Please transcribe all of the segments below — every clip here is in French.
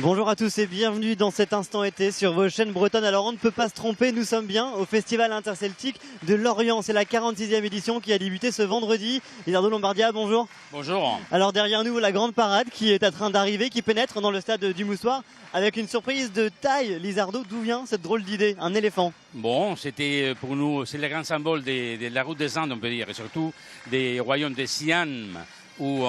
Bonjour à tous et bienvenue dans cet instant été sur vos chaînes bretonnes. Alors on ne peut pas se tromper, nous sommes bien au Festival interceltique de Lorient. C'est la 46e édition qui a débuté ce vendredi. Lizardo Lombardia, bonjour. Bonjour. Alors derrière nous, la grande parade qui est en train d'arriver, qui pénètre dans le stade du Moussoir avec une surprise de taille. Lizardo, d'où vient cette drôle d'idée? Un éléphant. Bon, c'était pour nous, c'est le grand symbole de la route des Andes, on peut dire, et surtout des royaumes de Siam, où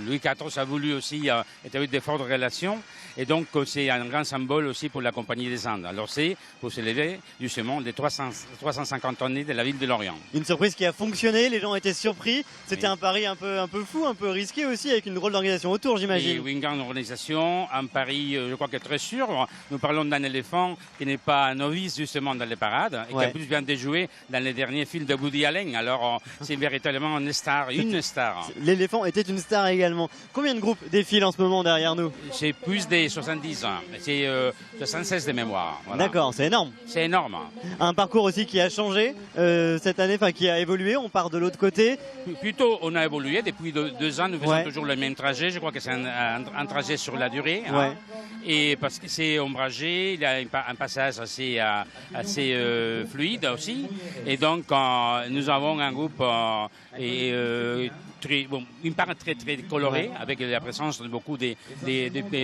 Louis XIV a voulu aussi établir de fortes relations. Et donc, c'est un grand symbole aussi pour la Compagnie des Andes. Alors, c'est pour célébrer justement les 350 années de la ville de Lorient. Une surprise qui a fonctionné, les gens étaient surpris. C'était oui. un pari un peu fou, un peu risqué aussi, avec une drôle d'organisation autour, j'imagine. Oui, une grande organisation, un pari, je crois que très sûr. Nous parlons d'un éléphant qui n'est pas un novice justement dans les parades, et qui en plus vient de jouer dans les derniers films de Woody Allen. Alors, c'est véritablement une star, star. L'éléphant était une star également. Combien de groupes défilent en ce moment derrière nous? C'est plus des 70 ans. C'est 76 de mémoire. Voilà. D'accord, c'est énorme. C'est énorme. Un parcours aussi qui a changé cette année, enfin qui a évolué. On part de l'autre côté. Plutôt, on a évolué. Depuis 2 ans, nous faisons toujours le même trajet. Je crois que c'est un trajet sur la durée. Hein. Et parce que c'est ombragé, il y a un passage assez fluide aussi. Et donc, nous avons un groupe une part très colorée, avec la présence de beaucoup des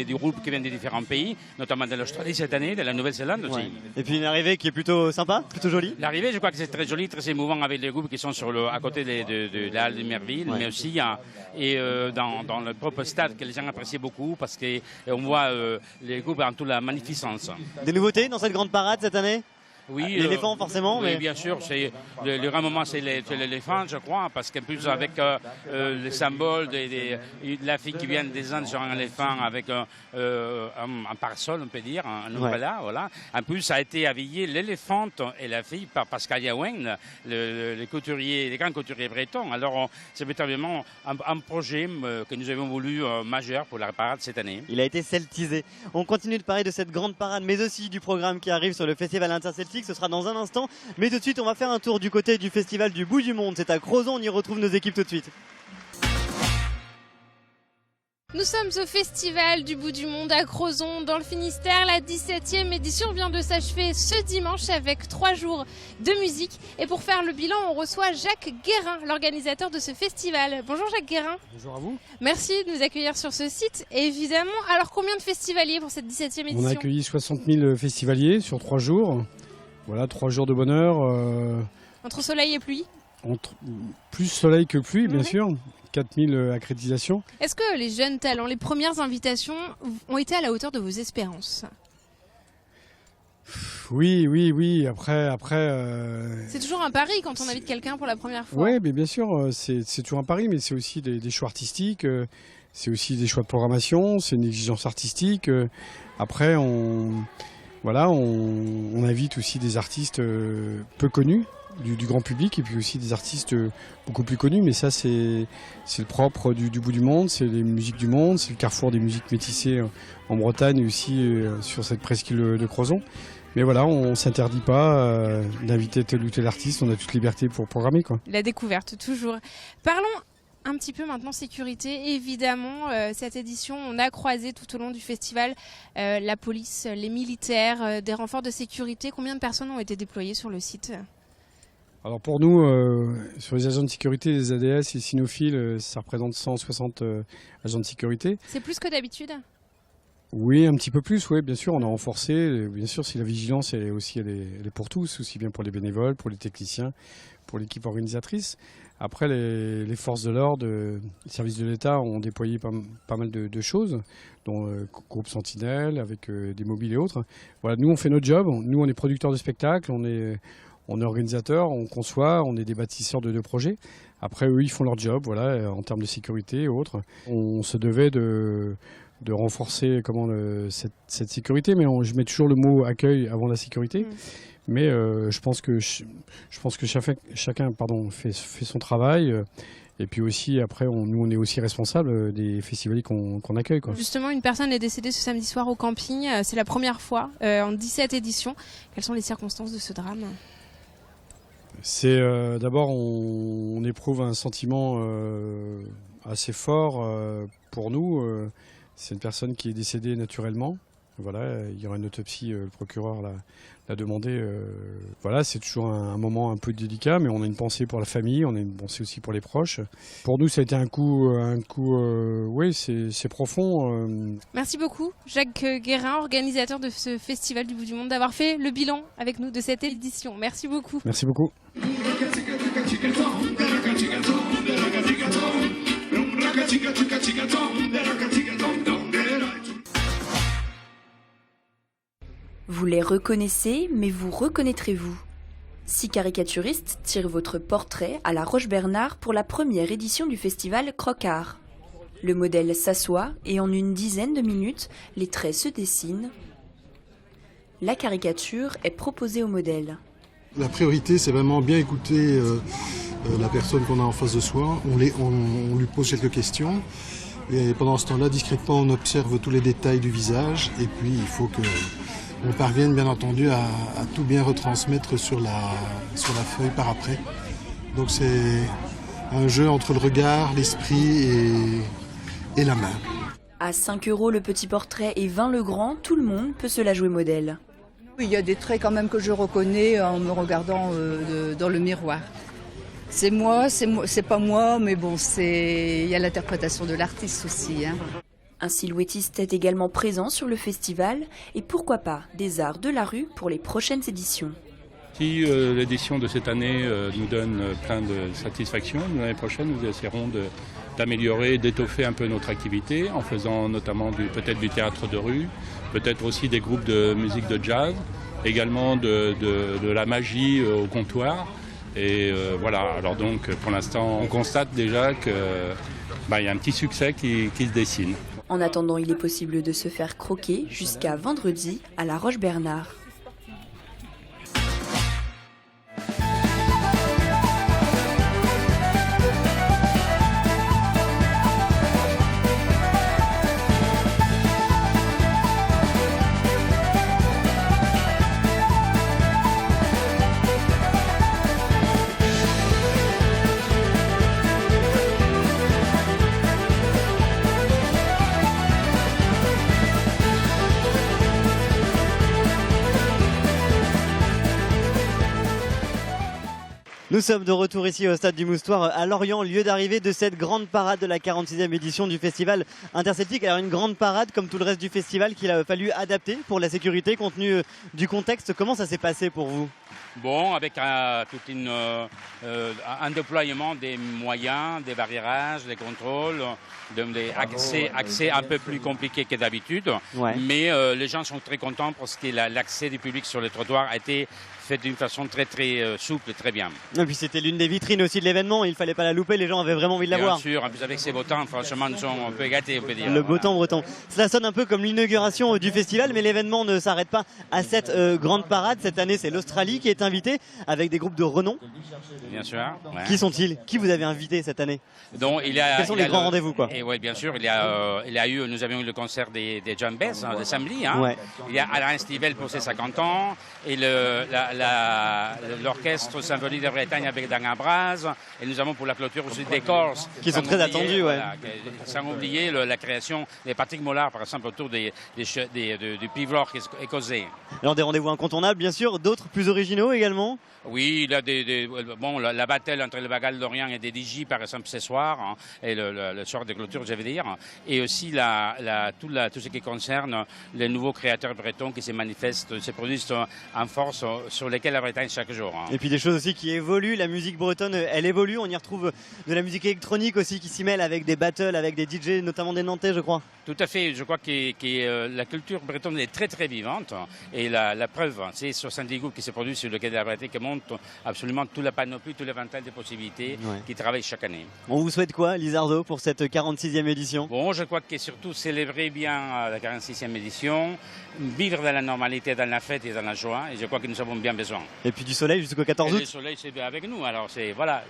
groupes qui viennent des différents pays, notamment de l'Australie cette année, de la Nouvelle-Zélande aussi. Et puis une arrivée qui est plutôt sympa, plutôt jolie. L'arrivée, je crois que c'est très joli, très émouvant avec les groupes qui sont à côté de la halle de Merville, mais aussi dans le propre stade que les gens apprécient beaucoup parce qu'on voit les groupes en toute la magnificence. Des nouveautés dans cette grande parade cette année? Oui, l'éléphant forcément. Oui, bien sûr. C'est le grand moment, c'est l'éléphant, je crois, parce qu'en plus avec le symbole de la fille qui vient des Andes sur un éléphant avec un parasol, on peut dire, un umbrella, voilà. En plus, ça a été habillé l'éléphante et la fille par Pascal Yaouen, les grands couturiers bretons. Alors, c'est véritablement un projet que nous avons voulu majeur pour la parade cette année. Il a été celtisé. On continue de parler de cette grande parade, mais aussi du programme qui arrive sur le Festival interceltique. Ce sera dans un instant, mais tout de suite on va faire un tour du côté du festival du bout du monde. C'est à Crozon, on y retrouve nos équipes tout de suite. Nous sommes au Festival du bout du monde à Crozon, dans le Finistère. La 17e édition vient de s'achever ce dimanche avec 3 jours de musique. Et pour faire le bilan, on reçoit Jacques Guérin, l'organisateur de ce festival. Bonjour Jacques Guérin. Bonjour à vous. Merci de nous accueillir sur ce site. Et évidemment, alors combien de festivaliers pour cette 17e édition? On a accueilli 60 000 festivaliers sur 3 jours. Voilà, 3 jours de bonheur. Entre soleil et pluie? Plus soleil que pluie, bien sûr. 4000 accréditations. Est-ce que les jeunes talents, les premières invitations ont été à la hauteur de vos espérances? Oui. Après. C'est toujours un pari quand on invite quelqu'un pour la première fois. Oui, mais bien sûr, c'est toujours un pari, mais c'est aussi des choix artistiques, c'est aussi des choix de programmation, c'est une exigence artistique. Après, on invite aussi des artistes peu connus du grand public et puis aussi des artistes beaucoup plus connus, mais ça c'est le propre du bout du monde, c'est les musiques du monde, c'est le carrefour des musiques métissées en Bretagne et aussi sur cette presqu'île de Crozon. Mais voilà, on ne s'interdit pas d'inviter tel ou tel artiste, on a toute liberté pour programmer, quoi. La découverte, toujours. Parlons un petit peu maintenant sécurité. Évidemment, cette édition, on a croisé tout au long du festival la police, les militaires, des renforts de sécurité. Combien de personnes ont été déployées sur le site ? Alors pour nous, sur les agents de sécurité, les ADS et cynophiles, ça représente 160 agents de sécurité. C'est plus que d'habitude ? Oui, un petit peu plus, oui, bien sûr, on a renforcé. Bien sûr, si la vigilance, elle est pour tous, aussi bien pour les bénévoles, pour les techniciens, pour l'équipe organisatrice. Après, les forces de l'ordre, les services de l'État ont déployé pas mal de choses, dont groupe Sentinelle, avec des mobiles et autres. Voilà, nous, on fait notre job. Nous, on est producteurs de spectacles, on est organisateurs, on conçoit, on est des bâtisseurs de projets. Après, eux, ils font leur job, voilà, en termes de sécurité et autres. On se devait de renforcer cette sécurité, mais je mets toujours le mot accueil avant la sécurité. Mais je pense que chacun fait son travail. Et puis aussi, après, nous, on est aussi responsable des festivaliers qu'on accueille, quoi. Justement, une personne est décédée ce samedi soir au camping. C'est la première fois en 17 éditions. Quelles sont les circonstances de ce drame ? C'est d'abord, on éprouve un sentiment assez fort pour nous. C'est une personne qui est décédée naturellement. Voilà, il y aura une autopsie, le procureur l'a demandé. Voilà, c'est toujours un moment un peu délicat, mais on a une pensée pour la famille, on a une pensée aussi pour les proches. Pour nous, ça a été un coup, oui, c'est profond. Merci beaucoup, Jacques Guérin, organisateur de ce Festival du Bout du Monde, d'avoir fait le bilan avec nous de cette édition. Merci beaucoup. Merci beaucoup. Vous les reconnaissez, mais vous reconnaîtrez-vous? 6 caricaturistes tirent votre portrait à la Roche-Bernard pour la première édition du festival Croc-Art. Le modèle s'assoit et en une dizaine de minutes, les traits se dessinent. La caricature est proposée au modèle. La priorité, c'est vraiment bien écouter la personne qu'on a en face de soi. On lui pose quelques questions. Et pendant ce temps-là, discrètement, on observe tous les détails du visage. Et puis, il faut qu'on parvienne, bien entendu, à tout bien retransmettre sur la feuille par après. Donc, c'est un jeu entre le regard, l'esprit et la main. À 5 € le petit portrait et 20 le grand, tout le monde peut se la jouer modèle. Il y a des traits quand même que je reconnais en me regardant dans le miroir. C'est moi, c'est pas moi, mais bon, il y a l'interprétation de l'artiste aussi. Hein. Un silhouettiste est également présent sur le festival et pourquoi pas des arts de la rue pour les prochaines éditions. Si l'édition de cette année nous donne plein de satisfaction, l'année prochaine nous essaierons d'améliorer, d'étoffer un peu notre activité en faisant notamment peut-être du théâtre de rue, peut-être aussi des groupes de musique de jazz, également de la magie au comptoir. Et voilà, alors donc pour l'instant on constate déjà qu'il y a un petit succès qui se dessine. En attendant, il est possible de se faire croquer jusqu'à vendredi à la Roche-Bernard. Nous sommes de retour ici au Stade du Moustoir à Lorient, lieu d'arrivée de cette grande parade de la 46e édition du festival interceltique. Alors une grande parade comme tout le reste du festival qu'il a fallu adapter pour la sécurité compte tenu du contexte. Comment ça s'est passé pour vous ? Bon, avec un déploiement des moyens, des barriérages, des contrôles, des accès un peu plus compliqués que d'habitude. Ouais. Mais les gens sont très contents parce que l'accès du public sur le trottoir a été fait d'une façon très souple et très bien. Et puis c'était l'une des vitrines aussi de l'événement, il ne fallait pas la louper, les gens avaient vraiment envie de la voir. Bien sûr, en plus avec ces beaux temps, franchement, nous sommes un peu gâtés, on peut dire. Le beau temps breton. Cela sonne un peu comme l'inauguration du festival, mais l'événement ne s'arrête pas à cette grande parade. Cette année, c'est l'Australie qui est invitée avec des groupes de renom. Bien sûr. Ouais. Qui sont-ils ? Qui vous avez invité cette année ? Donc, quels sont les grands rendez-vous quoi ? Et oui, bien sûr, nous avions eu le concert des Jambes, de samedi. Hein. Ouais. Il y a Alain Stivel pour ses 50 ans et l'orchestre symphonique de Bretagne avec Dana Braz. Et nous avons pour la clôture aussi des Corses. Qui sont très attendus, ouais. Voilà, sans oublier la création des Patrick Mollard, par exemple, autour du pivlor écossais. Alors des rendez-vous incontournables, bien sûr, d'autres plus originaux également. Oui, il y a la battle entre le Bagale d'Orient et des DJ, par exemple, ce soir, hein, et le soir de clôture, je veux dire, et aussi tout ce qui concerne les nouveaux créateurs bretons qui se manifestent, se produisent en force sur lesquels la Bretagne chaque jour. Hein. Et puis des choses aussi qui évoluent, la musique bretonne, elle évolue, on y retrouve de la musique électronique aussi qui s'y mêle avec des battles, avec des DJ, notamment des Nantais, je crois. Tout à fait, je crois que la culture bretonne est très vivante, et la preuve, c'est 70 groupes qui se produisent sur le quai de la Bretagne qui montrent absolument toute la panoplie, tout l'éventail des possibilités qui travaillent chaque année. On vous souhaite quoi, Lizardo, pour cette 46e édition ? Bon, je crois que surtout célébrer bien la 46e édition, vivre dans la normalité, dans la fête et dans la joie, et je crois que nous avons bien besoin. Et puis du soleil jusqu'au 14 août. Le soleil, c'est avec nous, alors voilà.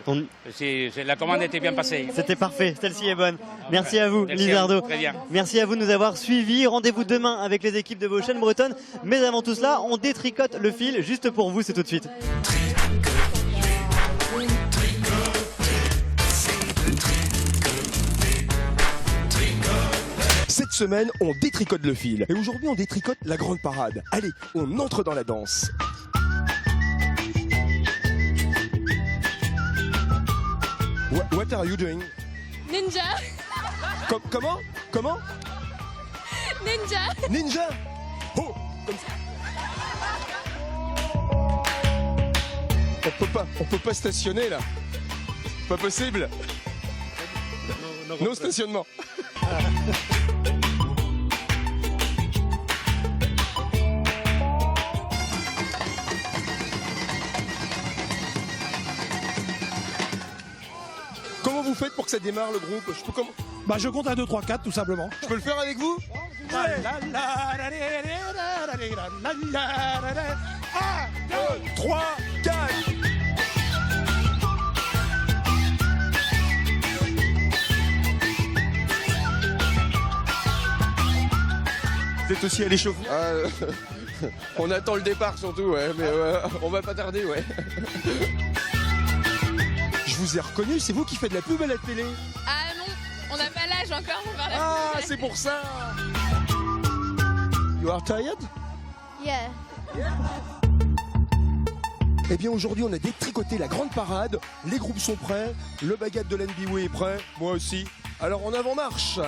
La commande était bien passée. C'était parfait, celle-ci est bonne. Merci à vous, Lizardo. Très bien. Merci à vous de nous avoir suivis. Rendez-vous demain avec les équipes de vos chaînes bretonnes. Mais avant tout cela, on détricote le fil juste pour vous, c'est tout de suite. Cette semaine, on détricote le fil. Et aujourd'hui, on détricote la grande parade. Allez, on entre dans la danse. What are you doing? Ninja. Comment? Ninja. Ninja? Oh, comme ça. On peut pas stationner là. Pas possible. No stationnement. Comment vous faites pour que ça démarre le groupe? Je compte 1, 2, 3, 4 tout simplement. Je peux le faire avec vous? 1, 2, 3, 4. Vous êtes aussi à l'échauffourée? On attend le départ surtout, ouais, mais on va pas tarder, ouais. Je vous ai reconnu, c'est vous qui faites de la pub à la télé? Ah non, on n'a pas l'âge encore pour faire la Ah, pub. c'est pour ça. You are tired? Yeah. Eh bien aujourd'hui on a détricoté la grande parade, les groupes sont prêts, le baguette de l'NBW est prêt, moi aussi. Alors en avant marche!